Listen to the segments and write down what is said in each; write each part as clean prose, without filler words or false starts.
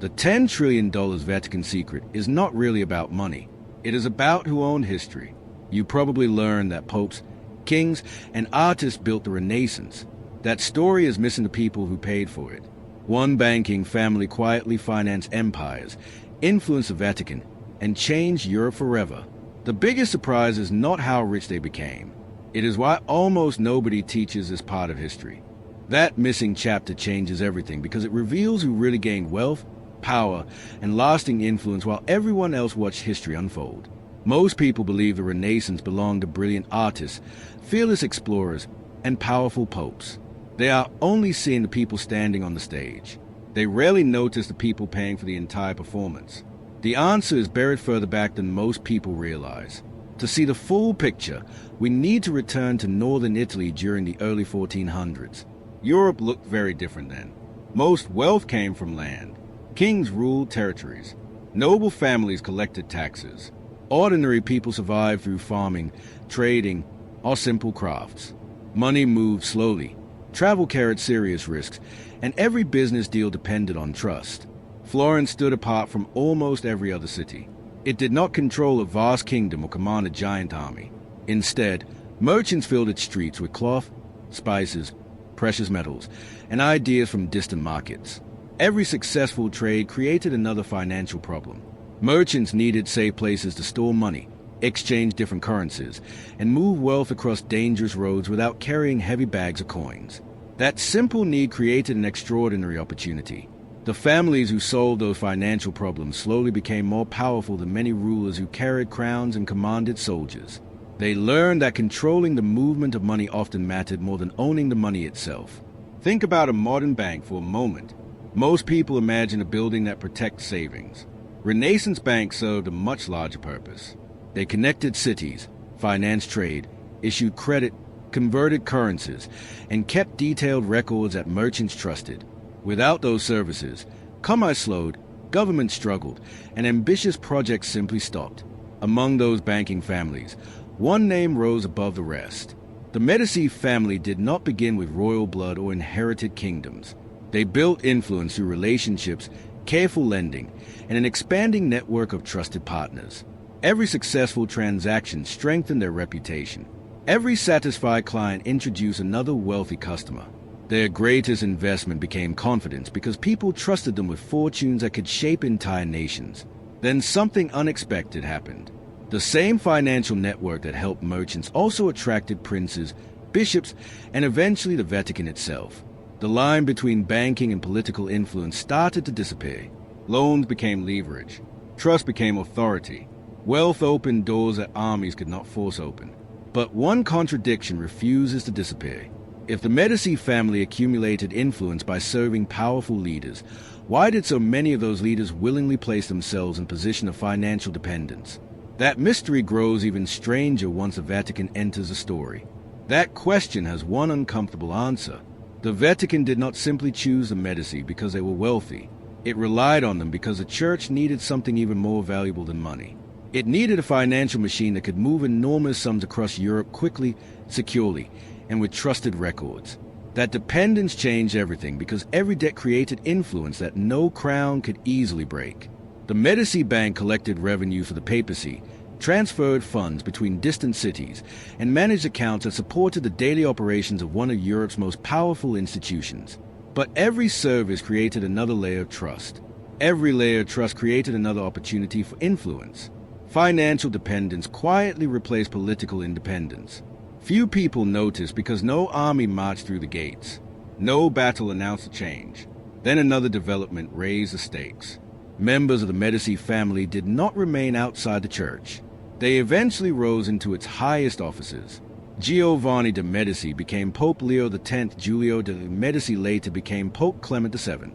The $10 trillion Vatican secret is not really about money. It is about who owned history. You probably learned that popes, kings, and artists built the Renaissance. That story is missing the people who paid for it. One banking family quietly financed empires, influenced the Vatican, and changed Europe forever. The biggest surprise is not how rich they became. It is why almost nobody teaches this part of history. That missing chapter changes everything because it reveals who really gained wealth, power, and lasting influence while everyone else watched history unfold. Most people believe the Renaissance belonged to brilliant artists, fearless explorers, and powerful popes. They are only seeing the people standing on the stage. They rarely notice the people paying for the entire performance. The answer is buried further back than most people realize. To see the full picture, we need to return to northern Italy during the early 1400s. Europe looked very different then. Most wealth came from land. Kings ruled territories. Noble families collected taxes. Ordinary people survived through farming, trading, or simple crafts. Money moved slowly. Travel carried serious risks, and every business deal depended on trust. Florence stood apart from almost every other city. It did not control a vast kingdom or command a giant army. Instead, merchants filled its streets with cloth, spices, precious metals, and ideas from distant markets. Every successful trade created another financial problem. Merchants needed safe places to store money, exchange different currencies, and move wealth across dangerous roads without carrying heavy bags of coins. That simple need created an extraordinary opportunity. The families who solved those financial problems slowly became more powerful than many rulers who carried crowns and commanded soldiers. They learned that controlling the movement of money often mattered more than owning the money itself. Think about a modern bank for a moment. Most people imagine a building that protects savings. Renaissance banks served a much larger purpose. They connected cities, financed trade, issued credit, converted currencies, and kept detailed records that merchants trusted. Without those services, commerce slowed, government struggled, and ambitious projects simply stopped. Among those banking families, one name rose above the rest. The Medici family did not begin with royal blood or inherited kingdoms. They built influence through relationships, careful lending, and an expanding network of trusted partners. Every successful transaction strengthened their reputation. Every satisfied client introduced another wealthy customer. Their greatest investment became confidence because people trusted them with fortunes that could shape entire nations. Then something unexpected happened. The same financial network that helped merchants also attracted princes, bishops, and eventually the Vatican itself. The line between banking and political influence started to disappear. Loans became leverage. Trust became authority. Wealth opened doors that armies could not force open. But one contradiction refuses to disappear. If the Medici family accumulated influence by serving powerful leaders, why did so many of those leaders willingly place themselves in position of financial dependence? That mystery grows even stranger once the Vatican enters the story. That question has one uncomfortable answer. The Vatican did not simply choose the Medici because they were wealthy. It relied on them because the church needed something even more valuable than money. It needed a financial machine that could move enormous sums across Europe quickly, securely, and with trusted records. That dependence changed everything because every debt created influence that no crown could easily break. The Medici Bank collected revenue for the papacy, transferred funds between distant cities, and managed accounts that supported the daily operations of one of Europe's most powerful institutions. But every service created another layer of trust. Every layer of trust created another opportunity for influence. Financial dependence quietly replaced political independence. Few people noticed because no army marched through the gates. No battle announced a change. Then another development raised the stakes. Members of the Medici family did not remain outside the church. They eventually rose into its highest offices. Giovanni de' Medici became Pope Leo X. Giulio de' Medici later became Pope Clement VII.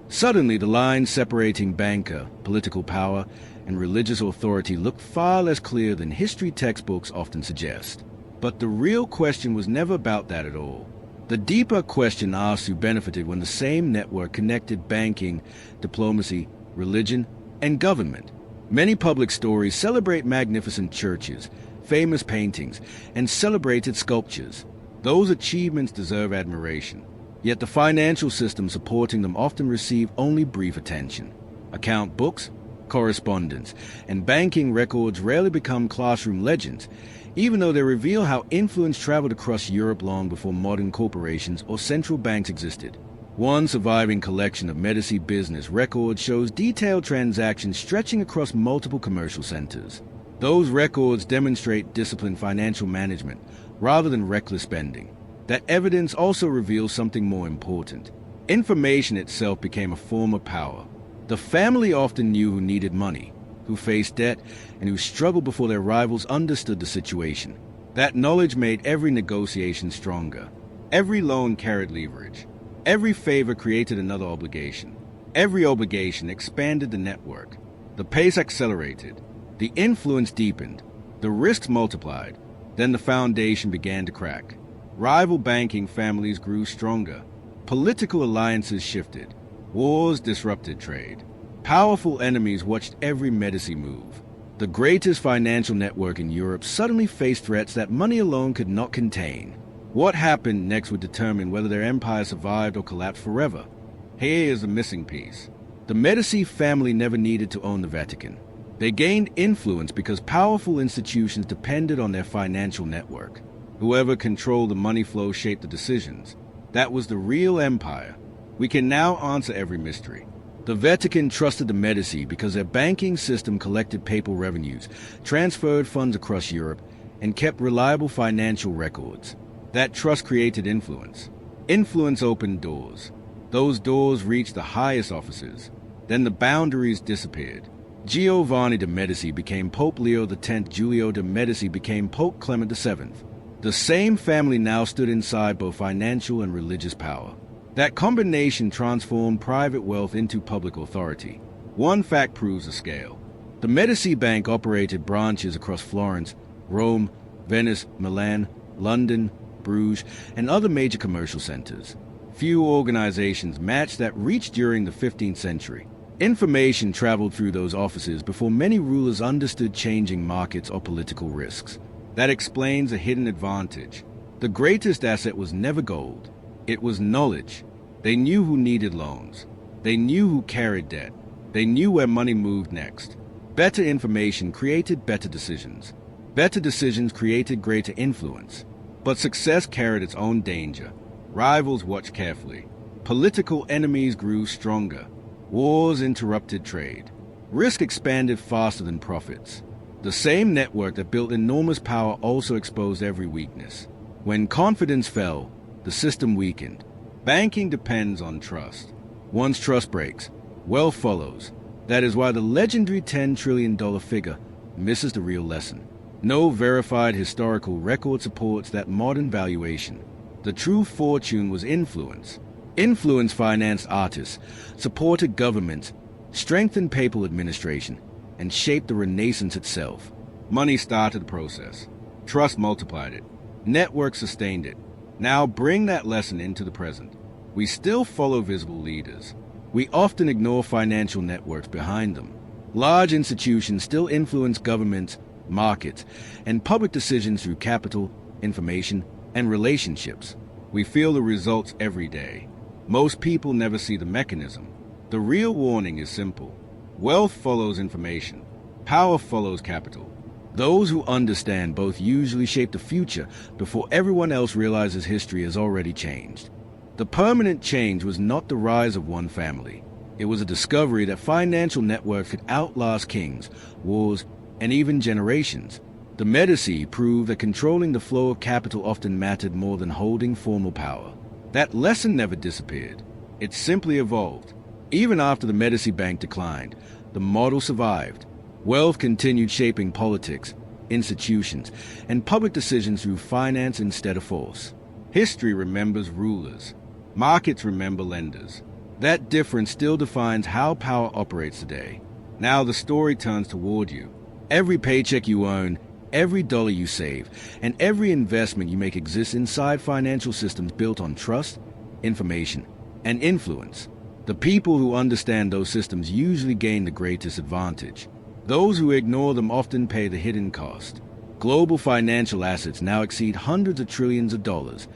Suddenly, the line separating banker, political power, and religious authority looked far less clear than history textbooks often suggest. But the real question was never about that at all. The deeper question asked who benefited when the same network connected banking, diplomacy, religion, and government. Many public stories celebrate magnificent churches, famous paintings, and celebrated sculptures. Those achievements deserve admiration. Yet the financial system supporting them often receive only brief attention. Account books, correspondence, and banking records rarely become classroom legends, even though they reveal how influence traveled across Europe long before modern corporations or central banks existed. One surviving collection of Medici business records shows detailed transactions stretching across multiple commercial centers. Those records demonstrate disciplined financial management rather than reckless spending. That evidence also reveals something more important. Information itself became a form of power. The family often knew who needed money, who faced debt, and who struggled before their rivals understood the situation. That knowledge made every negotiation stronger. Every loan carried leverage. Every favor created another obligation. Every obligation expanded the network. The pace accelerated. The influence deepened. The risks multiplied. Then the foundation began to crack. Rival banking families grew stronger. Political alliances shifted. Wars disrupted trade. Powerful enemies watched every Medici move. The greatest financial network in Europe suddenly faced threats that money alone could not contain. What happened next would determine whether their empire survived or collapsed forever. Here is the missing piece. The Medici family never needed to own the Vatican. They gained influence because powerful institutions depended on their financial network. Whoever controlled the money flow shaped the decisions. That was the real empire. We can now answer every mystery. The Vatican trusted the Medici because their banking system collected papal revenues, transferred funds across Europe, and kept reliable financial records. That trust created influence. Influence opened doors. Those doors reached the highest offices. Then the boundaries disappeared. Giovanni de' Medici became Pope Leo X. Giulio de' Medici became Pope Clement VII. The same family now stood inside both financial and religious power. That combination transformed private wealth into public authority. One fact proves the scale. The Medici Bank operated branches across Florence, Rome, Venice, Milan, London, Bruges, and other major commercial centers. Few organizations matched that reach during the 15th century. Information traveled through those offices before many rulers understood changing markets or political risks. That explains a hidden advantage. The greatest asset was never gold. It was knowledge. They knew who needed loans. They knew who carried debt. They knew where money moved next. Better information created better decisions. Better decisions created greater influence. But success carried its own danger. Rivals watched carefully. Political enemies grew stronger. Wars interrupted trade. Risk expanded faster than profits. The same network that built enormous power also exposed every weakness. When confidence fell, the system weakened. Banking depends on trust. Once trust breaks, wealth follows. That is why the legendary $10 trillion figure misses the real lesson. No verified historical record supports that modern valuation. The true fortune was influence. Influence financed artists, supported governments, strengthened papal administration, and shaped the Renaissance itself. Money started the process. Trust multiplied it. Network sustained it. Now bring that lesson into the present. We still follow visible leaders. We often ignore financial networks behind them. Large institutions still influence governments, markets, and public decisions through capital, information, and relationships. We feel the results every day. Most people never see the mechanism. The real warning is simple. Wealth follows information. Power follows capital. Those who understand both usually shape the future before everyone else realizes history has already changed. The permanent change was not the rise of one family. It was a discovery that financial networks could outlast kings, wars, and even generations. The Medici proved that controlling the flow of capital often mattered more than holding formal power. That lesson never disappeared. It simply evolved. Even after the Medici Bank declined, the model survived. Wealth continued shaping politics, institutions, and public decisions through finance instead of force. History remembers rulers. Markets remember lenders. That difference still defines how power operates today. Now the story turns toward you. Every paycheck you earn, every dollar you save, and every investment you make exists inside financial systems built on trust, information, and influence. The people who understand those systems usually gain the greatest advantage. Those who ignore them often pay the hidden cost. Global financial assets now exceed hundreds of trillions of dollars,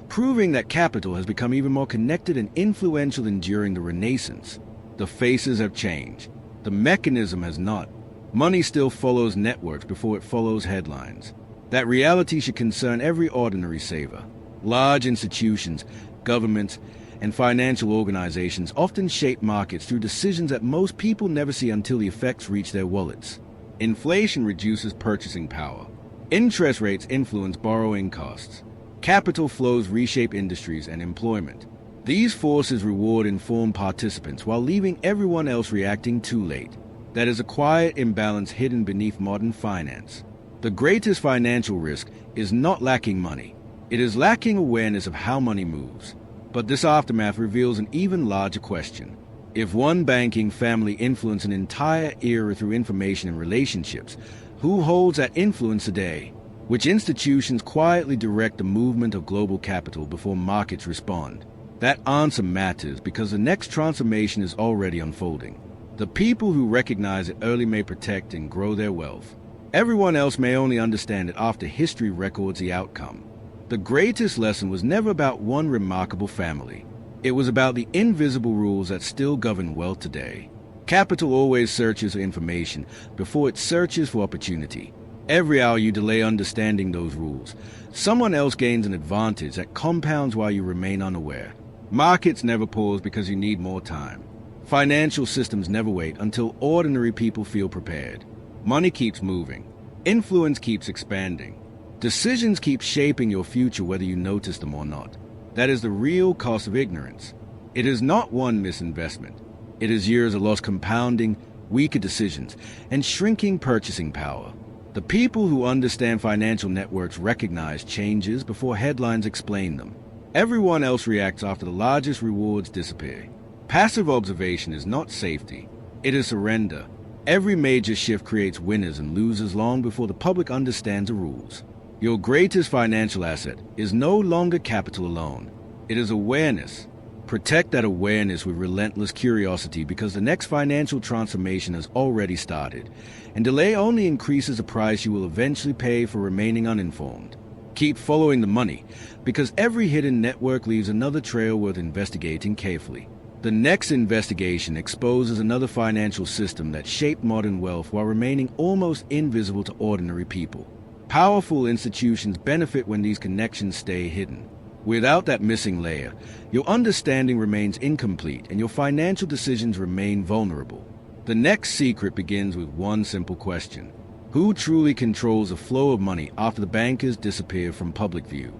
proving that capital has become even more connected and influential than during the Renaissance. The faces have changed. The mechanism has not. Money still follows networks before it follows headlines. That reality should concern every ordinary saver. Large institutions, governments, and financial organizations often shape markets through decisions that most people never see until the effects reach their wallets. Inflation reduces purchasing power. Interest rates influence borrowing costs. Capital flows reshape industries and employment. These forces reward informed participants while leaving everyone else reacting too late. That is a quiet imbalance hidden beneath modern finance. The greatest financial risk is not lacking money. It is lacking awareness of how money moves. But this aftermath reveals an even larger question. If one banking family influenced an entire era through information and relationships, who holds that influence today? Which institutions quietly direct the movement of global capital before markets respond? That answer matters because the next transformation is already unfolding. The people who recognize it early may protect and grow their wealth. Everyone else may only understand it after history records the outcome. The greatest lesson was never about one remarkable family. It was about the invisible rules that still govern wealth today. Capital always searches for information before it searches for opportunity. Every hour you delay understanding those rules, someone else gains an advantage that compounds while you remain unaware. Markets never pause because you need more time. Financial systems never wait until ordinary people feel prepared. Money keeps moving. Influence keeps expanding. Decisions keep shaping your future whether you notice them or not. That is the real cost of ignorance. It is not one misinvestment. It is years of lost compounding, weaker decisions, and shrinking purchasing power. The people who understand financial networks recognize changes before headlines explain them. Everyone else reacts after the largest rewards disappear. Passive observation is not safety. It is surrender. Every major shift creates winners and losers long before the public understands the rules. Your greatest financial asset is no longer capital alone. It is awareness. Protect that awareness with relentless curiosity because the next financial transformation has already started, and delay only increases the price you will eventually pay for remaining uninformed. Keep following the money because every hidden network leaves another trail worth investigating carefully. The next investigation exposes another financial system that shaped modern wealth while remaining almost invisible to ordinary people. Powerful institutions benefit when these connections stay hidden. Without that missing layer, your understanding remains incomplete and your financial decisions remain vulnerable. The next secret begins with one simple question. Who truly controls the flow of money after the bankers disappear from public view?